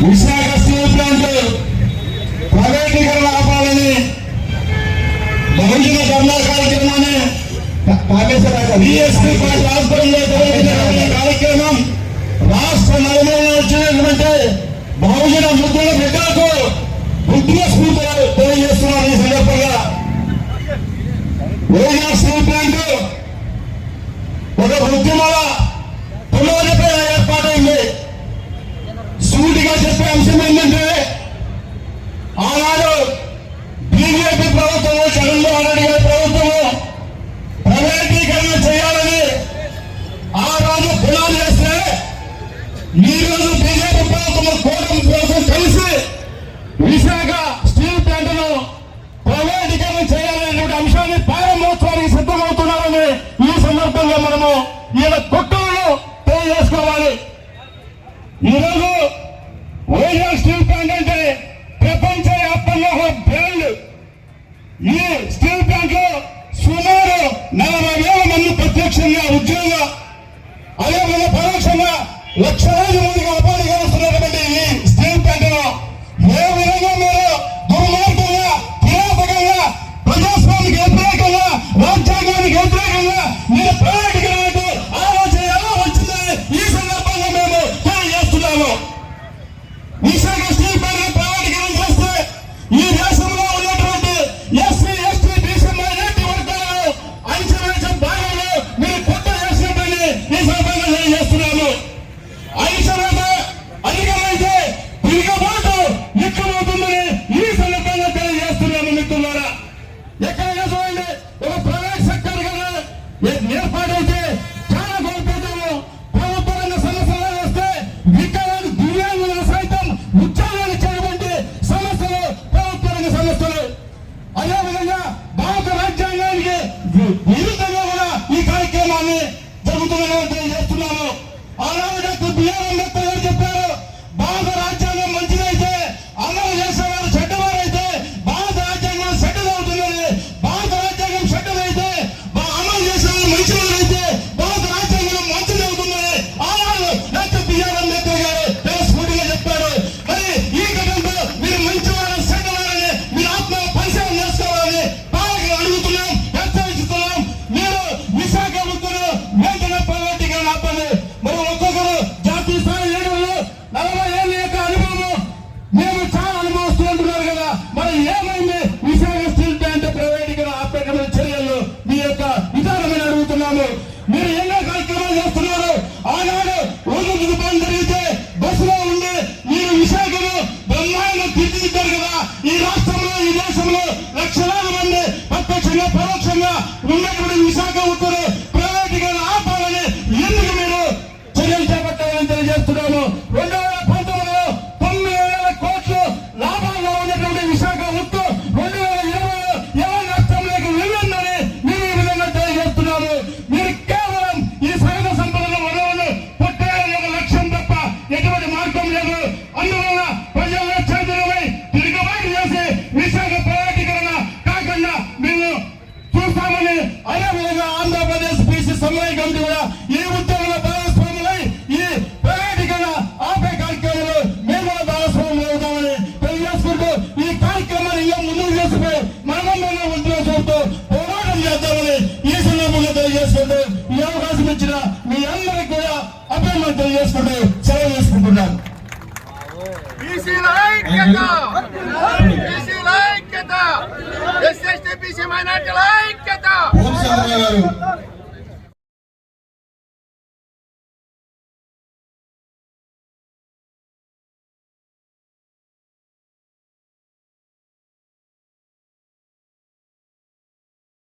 Visakha steel plant ప్రైవేటీకరణ ఆపాలని బహుజన ధర్నా కార్యక్రమాన్ని బిఎస్పీ పార్టీ ఆధ్వర్యంలో జరుగుతున్న కార్యక్రమం రాష్ట్ర నలుమూలలో వచ్చినటువంటి బహుజన ముద్దుల బిడ్డలకు బుద్ధిగా స్ఫూర్తిగా తెలియజేస్తున్నారు. ఈ సందర్భంగా వైజాగ్ స్టీల్ ప్లాంట్ ఒక ఉద్యమాల పునరుద్ధరణ ఏర్పాటైంది. సూటిగా చెప్పే అంశం ఏంటంటే ఆనాడు బీజేపీ ప్రభుత్వము, జగన్మోహన్ రెడ్డి గారి ప్రభుత్వము ప్రైవేటీకరణ చేయాలని ఆ రోజు పునాది చేస్తే ఈ రోజు బీజేపీ ప్రభుత్వము కూటమి కోసం కలిసి విశాఖ స్టీల్ ప్లాంట్ ను ప్రైవేటీకరణ చేయాలనేటువంటి అంశాన్ని ప్రారంభోత్సవానికి సిద్ధమవుతున్నారని ఈ సందర్భంగా మనము ఈయన కుట్రలను తెలియజేసుకోవాలి. ఈరోజు వైజాగ్ స్టీల్ ప్లాంట్ అంటే ప్రపంచ వ్యాప్తంగా ఒక బ్రాండ్. ఈ స్టీల్ ప్లాంట్ లో సుమారు 40,000 మంది ప్రత్యక్షంగా ఉద్యోగ, అదేవిధంగా పరోక్షంగా లక్షలాది మందికి ఉపాధి కలుస్తున్నటువంటి ఈ స్టీల్ ప్లాంట్ లో ఏ విధంగా మీరు దుర్మార్గంగా, కిరాతకంగా, ప్రజాస్వామికి వ్యతిరేకంగా, రాజ్యాంగానికి వ్యతిరేకంగా మీరు ప్రైవేటీకరణ ఆలోచన ఎలా వచ్చిందని ఈ సందర్భంగా మేము తెలియజేస్తున్నాము. విశాఖ స్టీల్ ప్లాంట్ ప్రైవేటీకరణ చేస్తే ఈ దేశంలో ఉన్నటువంటి ఎస్సీ, ఎస్టీ, బీసీ, మైనారిటీ వర్గాలను అణచివేసే భాగంలో మీరు కుట్ర చేసినట్టు ఈ సందర్భంగా తెలియజేస్తున్నాము. అణచివేత అధికమైతే తిరగబాటు ఎక్కువవుతుందని ఈ సందర్భంగా తెలియజేస్తున్నాము. మిత్రులారా, ఎక్కడైనా చూడండి, ఒక ప్రైవేట్ సెక్టర్ కదా ఏర్పాటైతే చాలా కోల్పోతాము. ప్రభుత్వ రంగ సంస్థలు వస్తే వికలాంగ దివ్యాంగులను సైతం ఉద్యోగాలు ఇచ్చేటువంటి సంస్థలు ప్రభుత్వ రంగ సంస్థలు. అదేవిధంగా భారత రాజ్యాంగానికి విరుద్ధంగా కూడా ఈ కార్యక్రమాన్ని జరుగుతుందని తెలియజేస్తున్నాము. ఆనాడు డాక్టర్ బిఆర్ అంబేద్కర్ గారు చెప్పారు, భారత రాజ్యాంగం మంచిదైతే అమలు చేసేవారు చెడ్డవారైతే భారత రాజ్యాంగం సెటిల్ అవుతుందని, భారత రాజ్యాంగం సెటిల్ అయితే అమలు చేసేవారు మంచివారైతే భారత రాజ్యాంగం మంచిది అవుతుందని ఆనాడు డాక్టర్ బిఆర్ అంబేద్కర్ గారు స్ఫూర్తిగా చెప్పారు. మరి ఈ ఘటనలో మీరు మంచివారు, సెడ్డవారని మీరు ఆత్మ పరిశీలన చేసుకోవాలని పాలకులు అడుగుతున్నాం, హెచ్చరిస్తున్నాం. మీరు విశాఖ ఉక్కును వెంటనే ప్రైవేటీకరణ ఆపండి. మరి ఒక్కొక్కరు జాతీయ స్థాయి లీడర్లు 40 ఏళ్ళ యొక్క అనుభవం మేము చాలా అనుభవిస్తుంటున్నారు కదా, మరి ఏమైంది విశాఖ స్టీల్ ప్లాంట్ ప్రైవేటీకరణ ఆపేటువంటి చర్యలు మీ యొక్క విధానమని అడుగుతున్నాము. మీరు ఎన్నో కార్యక్రమాలు చేస్తున్నారు. ఆనాడు రోజు దుకాణం జరిగితే బస్సులో ఉండి మీరు విశాఖను బ్రహ్మాండం తీర్చిదిద్దారు కదా. ఈ రాష్ట్రంలో, ఈ దేశంలో లక్షలాది మంది ప్రత్యక్షంగా పరోక్షంగా ఉన్నటువంటి విశాఖ ఉక్కును ప్రైవేటీకరణ ఆపాలని ఎందుకు మీరు చర్యలు చేపట్టాలని తెలియజేస్తున్నాము. 2019లో 9,000 కోట్లు లాభాల్లో ఉన్నటువంటి విశాఖ ఉక్కు 2020లో ఎలా నష్టంలోకి వెళ్ళిందని మీరు ఈ విధంగా తెలియజేస్తున్నారు. మీరు కేవలం ఈ సహజ సంపదల వనరులను పుట్టేయాలని ఒక లక్ష్యం తప్ప ఎటువంటి మార్గం లేదు. అందువల్ల ప్రజల్లో చైతన్యమై తిరుగుబాటు చేసి విశాఖ ప్రైవేటీకరణ కాకుండా మేము చూస్తామని, అదేవిధంగా ఆంధ్రప్రదేశ్ బీసీ సమన్వయ కమిటీ కూడా ఈ ఉద్యమంలో భాగస్వాములై ఈ ప్రైవేటీకరణ ఆపే కార్యక్రమంలో మేము కూడా భాగస్వాములు అవుతామని తెలియజేసుకుంటూ ఈ కార్యక్రమాన్ని ఇంకా ముందుకు తీసుకుపోయి మనమందరం ఉద్యోగంతో పోరాటం చేద్దామని ఈ సందర్భంగా తెలియజేసుకుంటూ ఈ అవకాశం ఇచ్చిన మీ అందరికీ కూడా అభినందనలు తెలియజేసుకుంటూ సెలవు తీసుకుంటున్నాను. ఎస్సీ, ఎస్టీ, బీసీ, మైనారిటీల ఐక్యత.